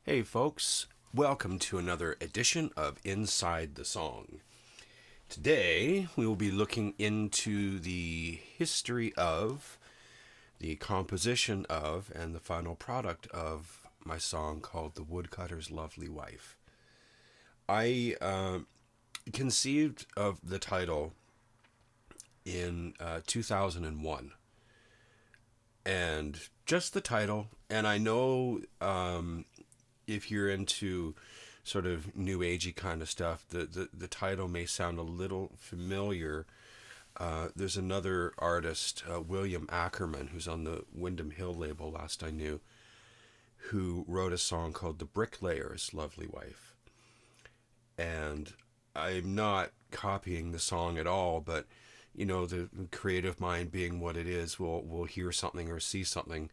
Hey folks, welcome to another edition of Inside the Song. Today we will be looking into the history of, the composition of, and the final product of my song called The Woodcutter's Lovely Wife. I conceived of the title in 2001, and just the title, and I know if you're into sort of new agey kind of stuff, the title may sound a little familiar. There's another artist, William Ackerman, who's on the Windham Hill label, last I knew, who wrote a song called The Bricklayer's Lovely Wife. And I'm not copying the song at all, but you know, the creative mind being what it is, we'll hear something or see something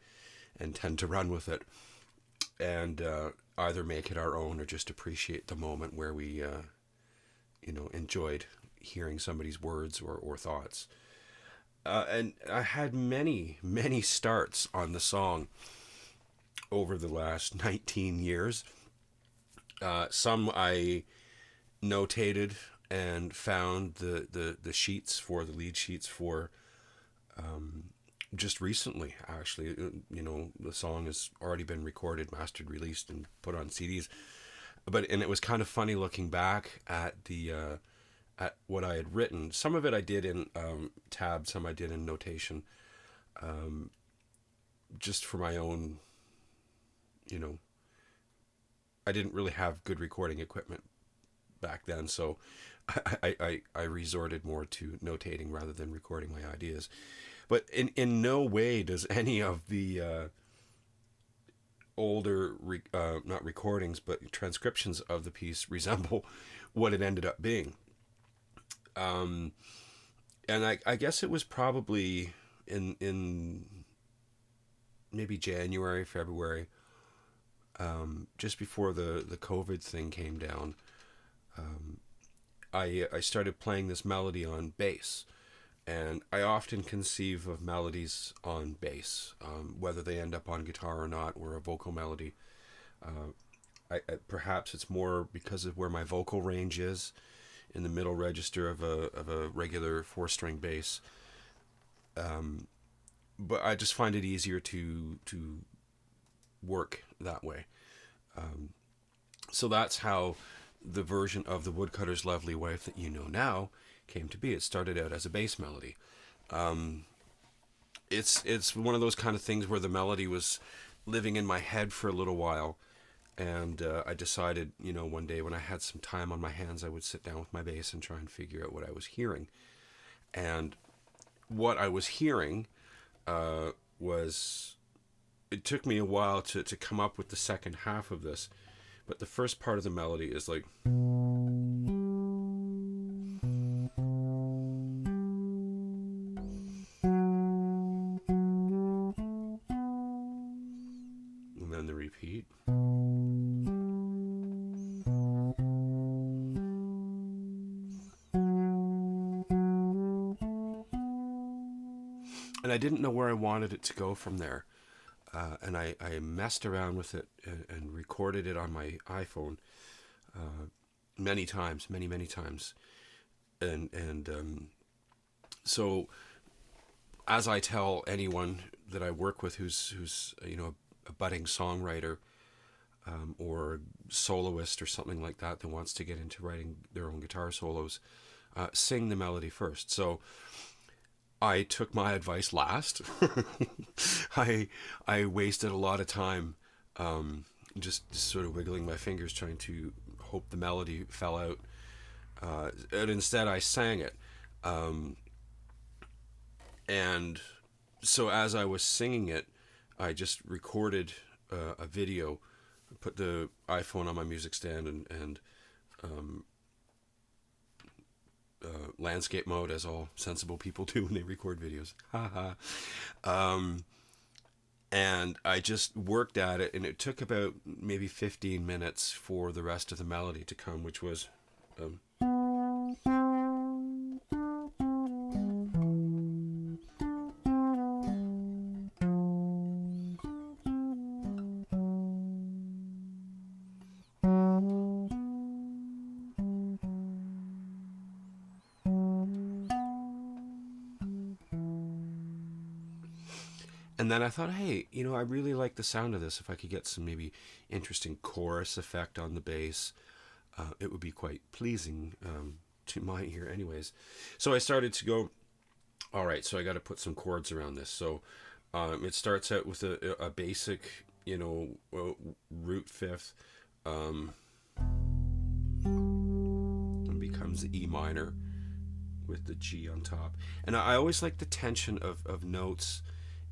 and tend to run with it. And either make it our own or just appreciate the moment where we, enjoyed hearing somebody's words or thoughts. And I had many, many starts on the song over the last 19 years. Some I notated and found the sheets for, the lead sheets for, just recently, actually. The song has already been recorded, mastered, released, and put on CDs. And it was kind of funny looking back at at what I had written. Some of it I did in tab, some I did in notation, just for my own. I didn't really have good recording equipment back then, so I resorted more to notating rather than recording my ideas. But in no way does any of the older, not recordings, but transcriptions of the piece resemble what it ended up being. And I guess it was probably in maybe January, February, just before the COVID thing came down. I started playing this melody on bass. And I often conceive of melodies on bass, whether they end up on guitar or not, or a vocal melody. Perhaps it's more because of where my vocal range is in the middle register of a regular 4-string bass. But I just find it easier to work that way. So that's how the version of The Woodcutter's Lovely Wife that you know now came to be. It started out as a bass melody. It's one of those kind of things where the melody was living in my head for a little while, and I decided, one day when I had some time on my hands, I would sit down with my bass and try and figure out what I was hearing. And what I was hearing was, it took me a while to come up with the second half of this, but the first part of the melody is like, and the repeat. And I didn't know where I wanted it to go from there. And I messed around with it and recorded it on my iPhone many times, many times. And so as I tell anyone that I work with who's a budding songwriter or soloist or something like that wants to get into writing their own guitar solos, sing the melody first. So I took my advice last. I wasted a lot of time just sort of wiggling my fingers trying to hope the melody fell out. And instead I sang it. And so as I was singing it, I just recorded a video, put the iPhone on my music stand and landscape mode, as all sensible people do when they record videos. And I just worked at it, and it took about maybe 15 minutes for the rest of the melody to come, which was um, and then I thought, hey, I really like the sound of this. If I could get some maybe interesting chorus effect on the bass, it would be quite pleasing to my ear anyways. So I started to go, all right, so I got to put some chords around this. So it starts out with a basic, root fifth, and becomes the E minor with the G on top. And I always like the tension of notes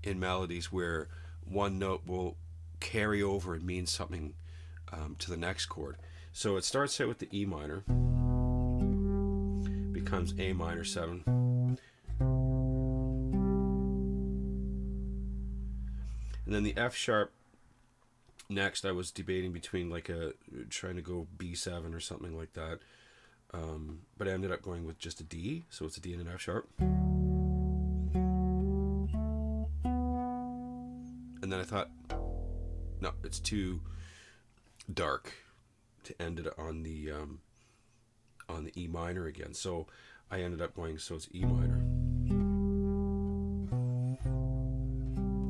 in melodies where one note will carry over and mean something to the next chord. So it starts out with the E minor, becomes A minor 7, and then the F sharp. Next, I was debating between trying to go B7 or something like that, but I ended up going with just a D, so it's a D and an F sharp. And then I thought, no, it's too dark to end it on the E minor again. So I ended up going, so it's E minor,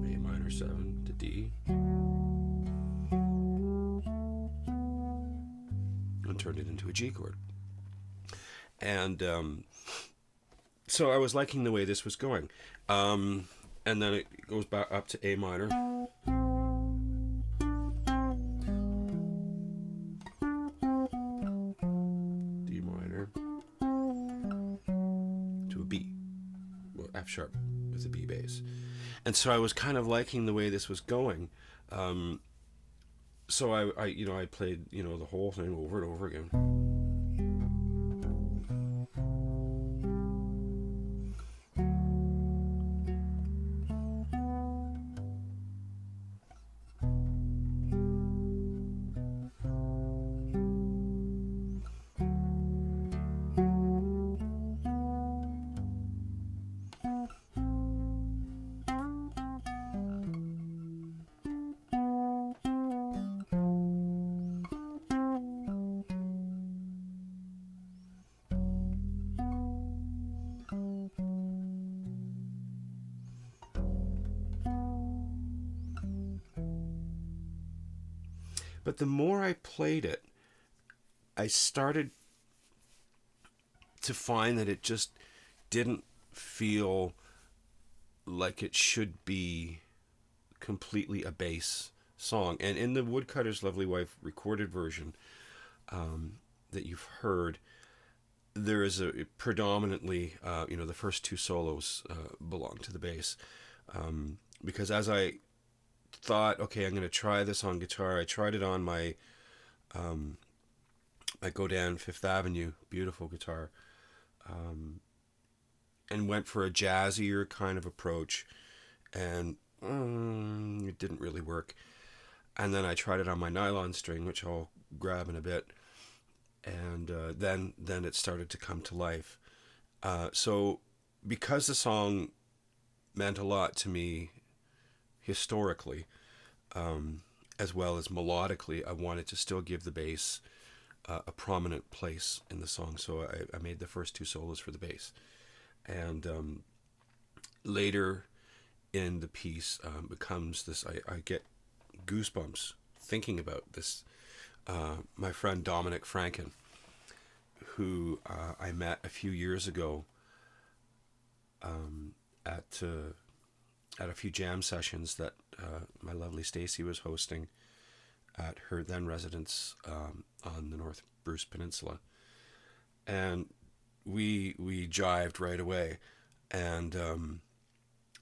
A minor 7 to D, and turned it into a G chord. And so I was liking the way this was going. And then it goes back up to A minor, D minor, to a B, well, F sharp with a B bass. And so I was kind of liking the way this was going. So I played the whole thing over and over again. But the more I played it, I started to find that it just didn't feel like it should be completely a bass song. And in the Woodcutter's Lovely Wife recorded version that you've heard, there is a predominantly, the first two solos belong to the bass. Because as I thought, okay, I'm going to try this on guitar, I tried it on my Godin Fifth Avenue, beautiful guitar, and went for a jazzier kind of approach, and it didn't really work. And then I tried it on my nylon string, which I'll grab in a bit, and then it started to come to life. So because the song meant a lot to me historically, as well as melodically, I wanted to still give the bass a prominent place in the song. So I made the first two solos for the bass. And later in the piece becomes this, I get goosebumps thinking about this. My friend Dominic Franken, who I met a few years ago at a few jam sessions that my lovely Stacy was hosting at her then residence on the North Bruce Peninsula, and we jived right away. And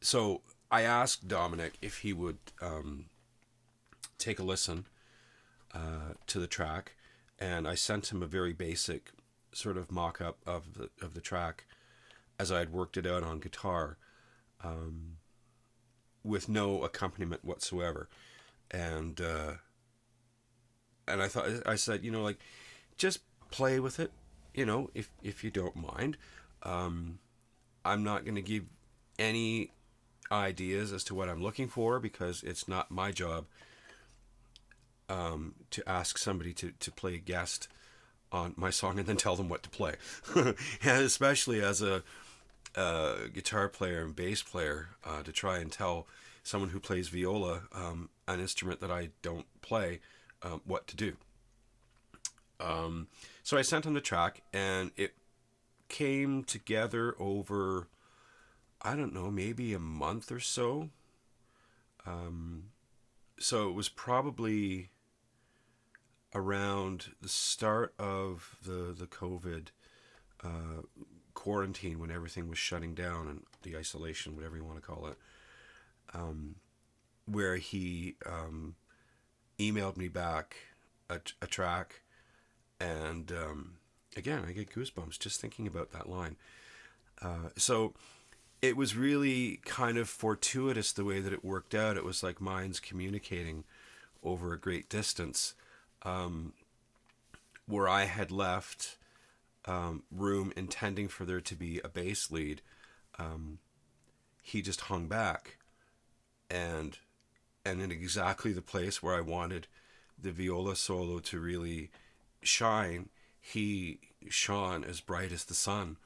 so I asked Dominic if he would take a listen to the track, and I sent him a very basic sort of mock-up of the track as I had worked it out on guitar. with no accompaniment whatsoever. And I said, like, just play with it, if you don't mind. I'm not going to give any ideas as to what I'm looking for, because it's not my job to ask somebody to play a guest on my song and then tell them what to play. And especially as a guitar player and bass player, to try and tell someone who plays viola, an instrument that I don't play, what to do. So I sent him the track, and it came together over, I don't know, maybe a month or so. So it was probably around the start of the COVID quarantine, when everything was shutting down, and the isolation, whatever you want to call it, where he emailed me back a track. And again, I get goosebumps just thinking about that line. So it was really kind of fortuitous the way that it worked out. It was like minds communicating over a great distance, where I had left room intending for there to be a bass lead. He just hung back, and in exactly the place where I wanted the viola solo to really shine, he shone as bright as the sun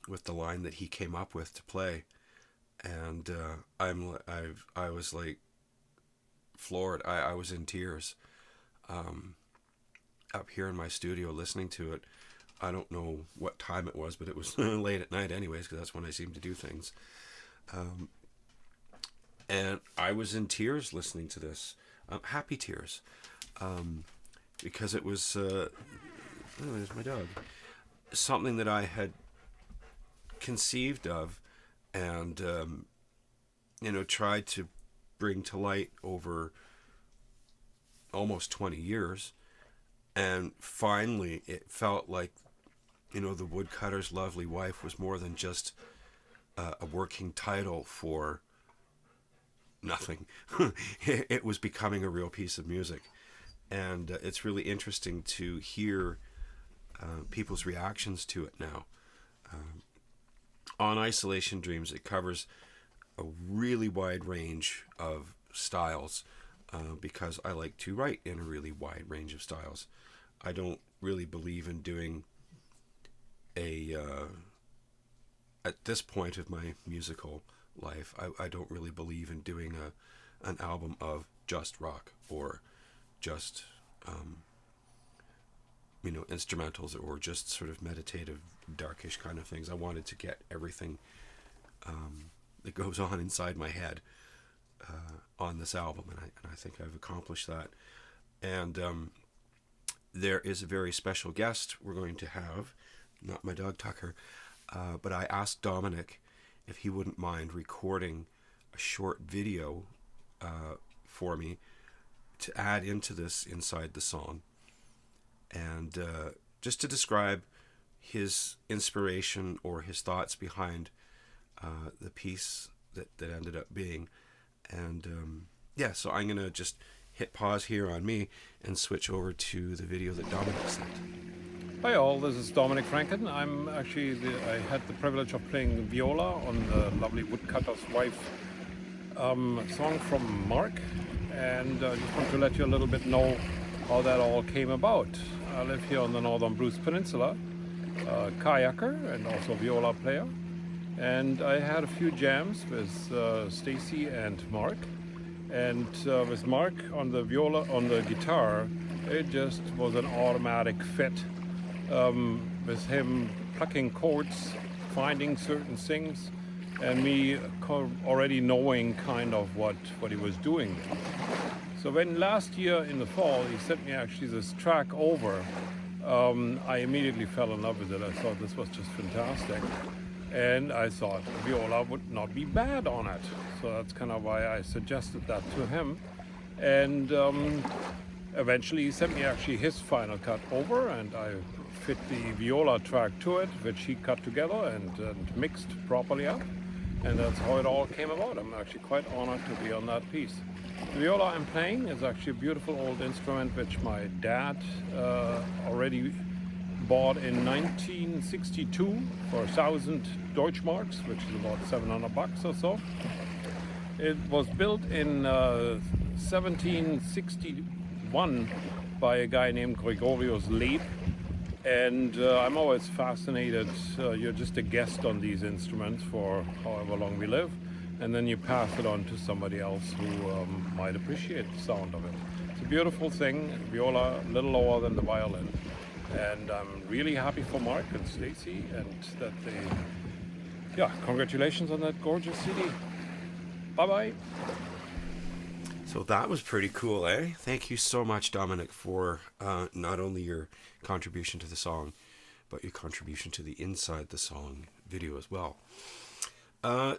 with the line that he came up with to play. And I was like floored. I was in tears up here in my studio listening to it. I don't know what time it was, but it was late at night anyways, because that's when I seem to do things. And I was in tears listening to this, happy tears, because it was, oh, there's my dog, something that I had conceived of and, tried to bring to light over almost 20 years. And finally, it felt like, the Woodcutter's Lovely Wife was more than just a working title for nothing. It was becoming a real piece of music. And it's really interesting to hear people's reactions to it now. On Isolation Dreams, it covers a really wide range of styles, because I like to write in a really wide range of styles. I don't really believe in doing at this point of my musical life, I don't really believe in doing an album of just rock or just instrumentals, or just sort of meditative, darkish kind of things. I wanted to get everything that goes on inside my head on this album, and I think I've accomplished that. And there is a very special guest we're going to have, not my dog Tucker, but I asked Dominic if he wouldn't mind recording a short video for me to add into this inside the song, and just to describe his inspiration or his thoughts behind the piece that ended up being. And so I'm gonna just hit pause here on me and switch over to the video that Dominic sent. Hi all, this is Dominic Franken. I had the privilege of playing viola on the lovely Woodcutter's Wife song from Mark, and I just want to let you a little bit know how that all came about. I live here on the northern Bruce Peninsula, kayaker and also viola player, and I had a few jams with Stacy and Mark, and with Mark on the viola, on the guitar, it just was an automatic fit. With him plucking chords, finding certain things, and me already knowing kind of what he was doing. So when last year in the fall he sent me actually this track over, I immediately fell in love with it. I thought this was just fantastic, and I thought viola would not be bad on it. So that's kind of why I suggested that to him, and eventually he sent me actually his final cut over, and I fit the viola track to it, which he cut together and mixed properly up. and that's how it all came about. I'm actually quite honored to be on that piece. The viola I'm playing is actually a beautiful old instrument which my dad already bought in 1962 for 1,000 Deutschmarks, which is about $700 or so. It was built in 1761 by a guy named Gregorius Leib, and I'm always fascinated. You're just a guest on these instruments for however long we live, and then you pass it on to somebody else who might appreciate the sound of it. It's a beautiful thing. Viola, a little lower than the violin, and I'm really happy for Mark and Stacy, and that they, yeah, congratulations on that gorgeous CD. Bye-bye. So that was pretty cool, eh? Thank you so much, Dominic, for not only your contribution to the song, but your contribution to the Inside the Song video as well.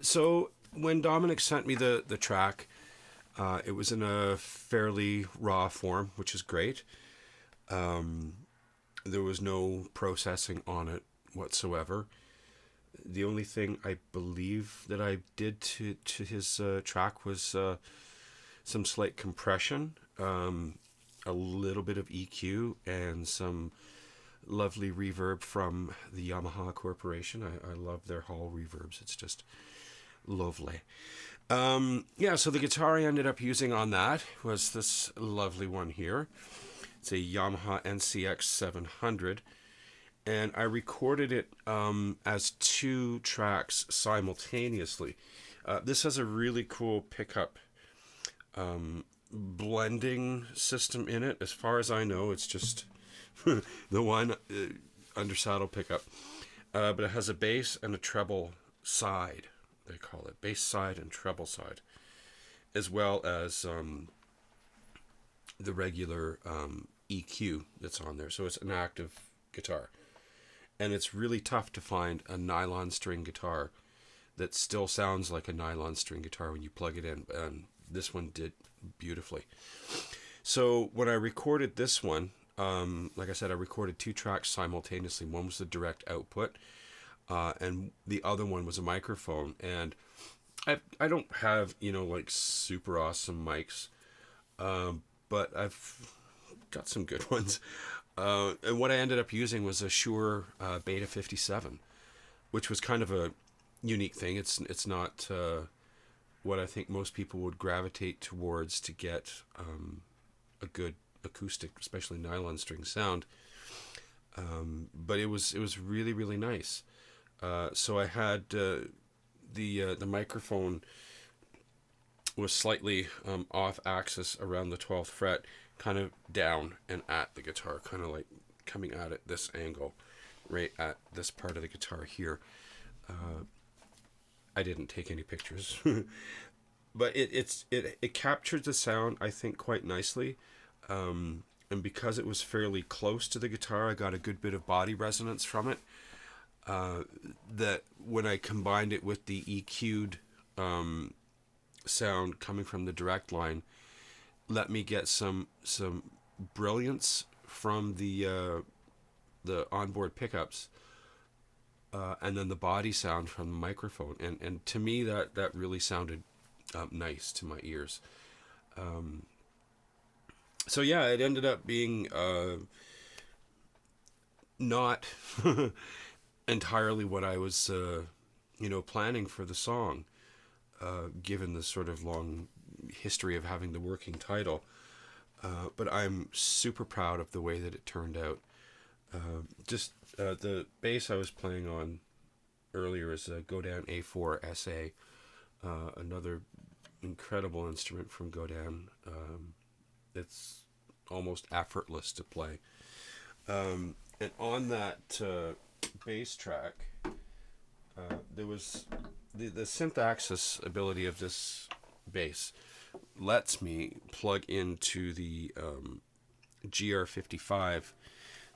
So when Dominic sent me the track, it was in a fairly raw form, which is great. There was no processing on it whatsoever. The only thing I believe that I did to his track was some slight compression, a little bit of EQ, and some lovely reverb from the Yamaha Corporation. I love their hall reverbs. It's just lovely. Yeah, so the guitar I ended up using on that was this lovely one here. It's a Yamaha NCX 700. And I recorded it as 2 tracks simultaneously. This has a really cool pickup blending system in it. As far as I know, it's just the one under saddle pickup. But it has a bass and a treble side, they call it. Bass side and treble side. As well as the regular EQ that's on there. So it's an active guitar. And it's really tough to find a nylon string guitar that still sounds like a nylon string guitar when you plug it in. And this one did beautifully. So when I recorded this one, like I said, I recorded 2 tracks simultaneously. One was the direct output, and the other one was a microphone. And I don't have, like super awesome mics, but I've got some good ones. And what I ended up using was a Shure Beta 57, which was kind of a unique thing. It's not what I think most people would gravitate towards to get a good acoustic, especially nylon string sound. But it was really, really nice. So I had the microphone was slightly off axis around the 12th fret, kind of down and at the guitar, kind of like coming at it this angle, right at this part of the guitar here. I didn't take any pictures, but it captured the sound, I think, quite nicely. And because it was fairly close to the guitar, I got a good bit of body resonance from it. That when I combined it with the EQ'd sound coming from the direct line, let me get some brilliance from the onboard pickups, and then the body sound from the microphone, and to me that really sounded nice to my ears. So yeah, it ended up being not entirely what I was planning for the song, given the sort of long history of having the working title, but I'm super proud of the way that it turned out. Just the bass I was playing on earlier is a Godin A4 SA, another incredible instrument from Godin. It's almost effortless to play, and on that bass track, there was the synth axis ability of this bass lets me plug into the GR55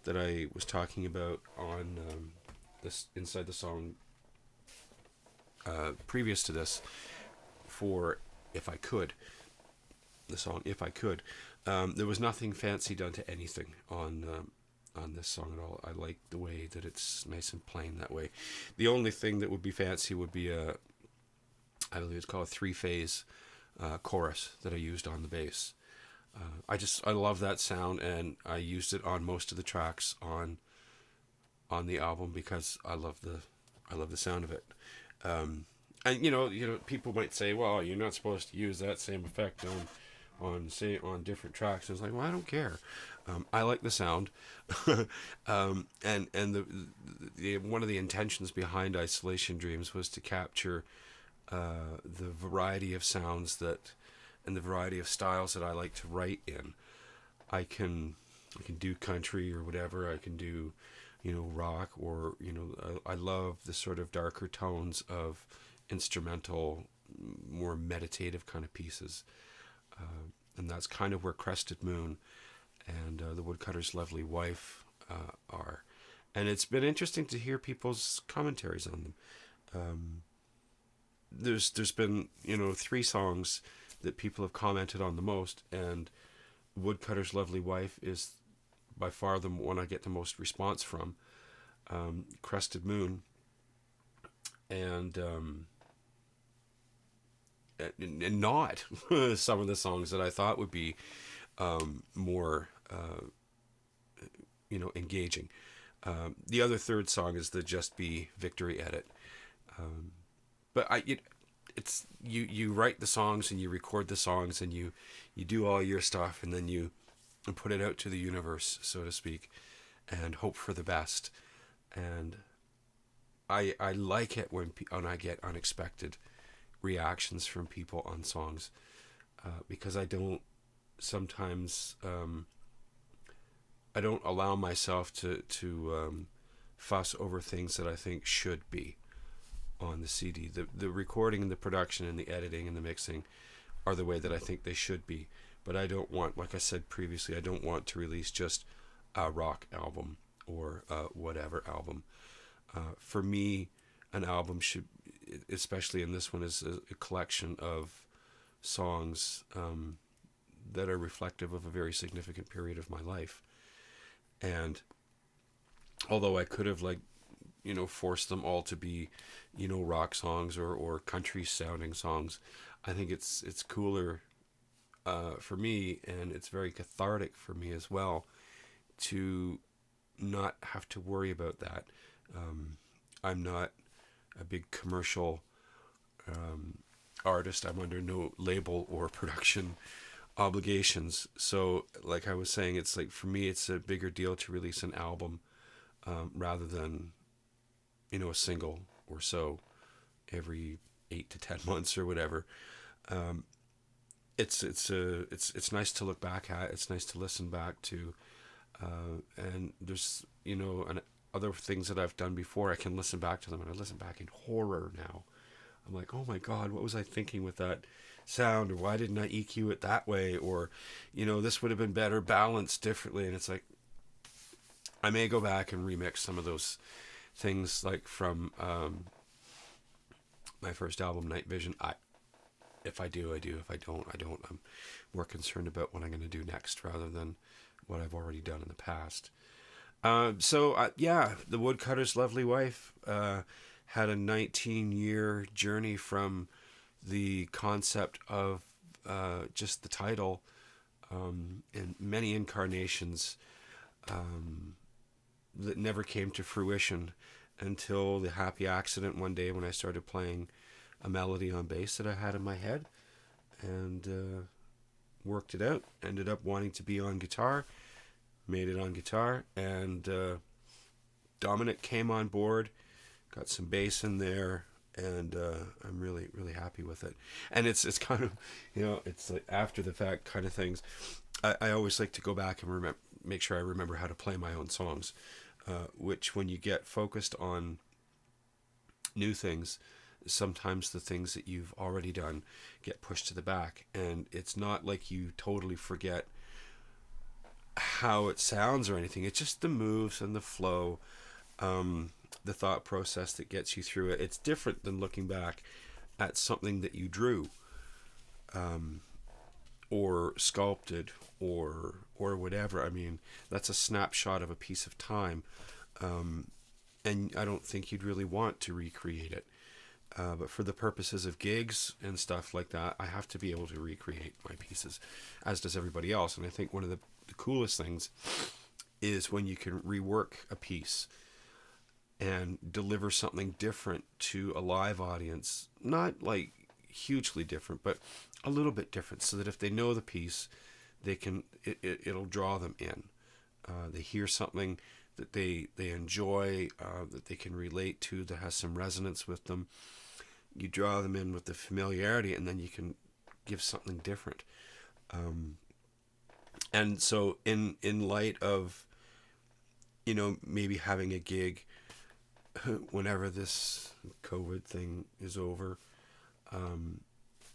that I was talking about on this Inside the Song previous to this, for If I Could, the song If I Could. There was nothing fancy done to anything on this song at all. I like the way that it's nice and plain that way. The only thing that would be fancy would be a I believe it's called a 3-phase chorus that I used on the bass. I love that sound, and I used it on most of the tracks on the album because I love the sound of it. And people might say, well, you're not supposed to use that same effect on different tracks. And it's like, well, I don't care. I like the sound. And the one of the intentions behind Isolation Dreams was to capture the variety of sounds and the variety of styles that I like to write in. I can do country or whatever. I can do, rock, or I love the sort of darker tones of instrumental, more meditative kind of pieces. And that's kind of where Crested Moon and the Woodcutter's Lovely Wife are. And it's been interesting to hear people's commentaries on them. There's been 3 songs that people have commented on the most, and Woodcutter's Lovely Wife is by far the one I get the most response from. Crested Moon and not some of the songs that I thought would be more engaging. The other third song is the Just Be Victory edit. But it's you write the songs and you record the songs and you do all your stuff, and then you put it out to the universe, so to speak, and hope for the best. And I like it when I get unexpected reactions from people on songs, because I don't sometimes I don't allow myself to fuss over things that I think should be on the CD. The recording and the production and the editing and the mixing are the way that I think they should be. But I don't want, like I said previously, I don't want to release just a rock album or whatever album. For me, an album should, especially in this one, is a collection of songs that are reflective of a very significant period of my life. And although I could have forced them all to be, rock songs or country sounding songs, I think it's cooler for me, and it's very cathartic for me as well, to not have to worry about that. I'm not a big commercial artist. I'm under no label or production obligations. So, like I was saying, it's like, for me, it's a bigger deal to release an album rather than, a single or so every 8 to 10 months or whatever. It's nice to look back at. It's nice to listen back to, and there's and other things that I've done before. I can listen back to them, and I listen back in horror now. I'm like, oh my God, what was I thinking with that sound? Or why didn't I EQ it that way? Or, this would have been better balanced differently. And it's like, I may go back and remix some of those things, like from my first album, Night Vision. If I do, I do. If I don't, I don't. I'm more concerned about what I'm going to do next rather than what I've already done in the past. The Woodcutter's Lovely Wife had a 19-year journey from the concept of just the title, and many incarnations that never came to fruition until the happy accident one day when I started playing a melody on bass that I had in my head, and worked it out. Ended up wanting to be on guitar, made it on guitar, and Dominic came on board, got some bass in there, and I'm really, really happy with it. And it's kind of, it's like after the fact kind of things. I always like to go back and make sure I remember how to play my own songs, which, when you get focused on new things, sometimes the things that you've already done get pushed to the back. And it's not like you totally forget how it sounds or anything. It's just the moves and the flow, the thought process that gets you through it. It's different than looking back at something that you drew, or sculpted, or whatever. I mean, that's a snapshot of a piece of time, and I don't think you'd really want to recreate it. But for the purposes of gigs and stuff like that, I have to be able to recreate my pieces, as does everybody else. And I think one of the coolest things is when you can rework a piece and deliver something different to a live audience. Not like hugely different, but a little bit different, so that if they know the piece, they can it'll draw them in. They hear something that they enjoy, that they can relate to, that has some resonance with them. You draw them in with the familiarity, and then you can give something different. And so in light of, maybe having a gig whenever this COVID thing is over,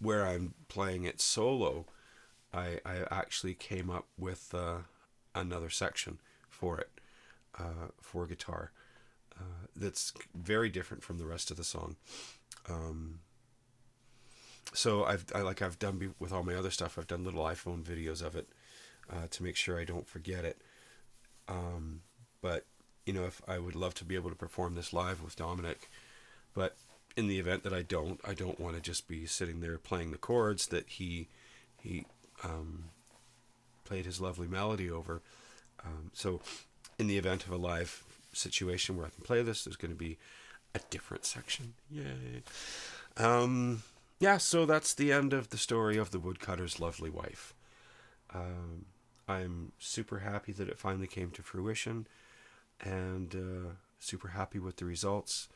where I'm playing it solo, I actually came up with another section for it, for guitar, that's very different from the rest of the song. So I've done with all my other stuff, I've done little iPhone videos of it, to make sure I don't forget it. But if I would love to be able to perform this live with Dominic, but in the event that I don't want to just be sitting there playing the chords that he played his lovely melody over. So in the event of a live situation where I can play this, there's going to be a different section. Yay. Yeah, so that's the end of the story of the Woodcutter's lovely wife. I'm super happy that it finally came to fruition, and super happy with the results.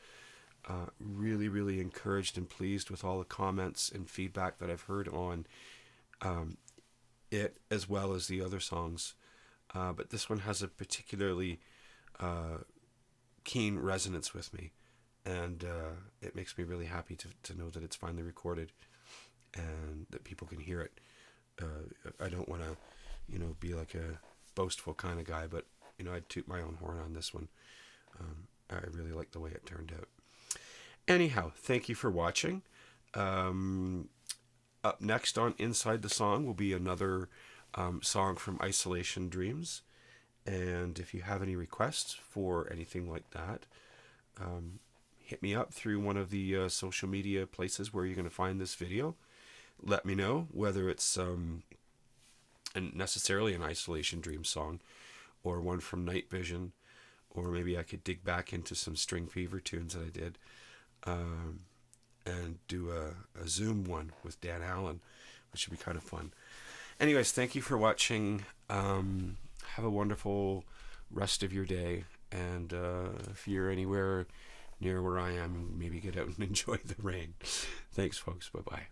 Really, really encouraged and pleased with all the comments and feedback that I've heard on it, as well as the other songs. But this one has a particularly keen resonance with me, and it makes me really happy to know that it's finally recorded and that people can hear it. I don't want to, be like a boastful kind of guy, but I'd toot my own horn on this one. I really like the way it turned out. Anyhow, thank you for watching. Up next on Inside the Song will be another song from Isolation Dreams. And if you have any requests for anything like that, hit me up through one of the social media places where you're going to find this video. Let me know whether it's necessarily an Isolation Dreams song, or one from Night Vision, or maybe I could dig back into some String Fever tunes that I did, and do a Zoom one with Dan Allen, which would be kind of fun. Anyways, thank you for watching. Have a wonderful rest of your day, and if you're anywhere near where I am, maybe get out and enjoy the rain. Thanks, folks. Bye-bye.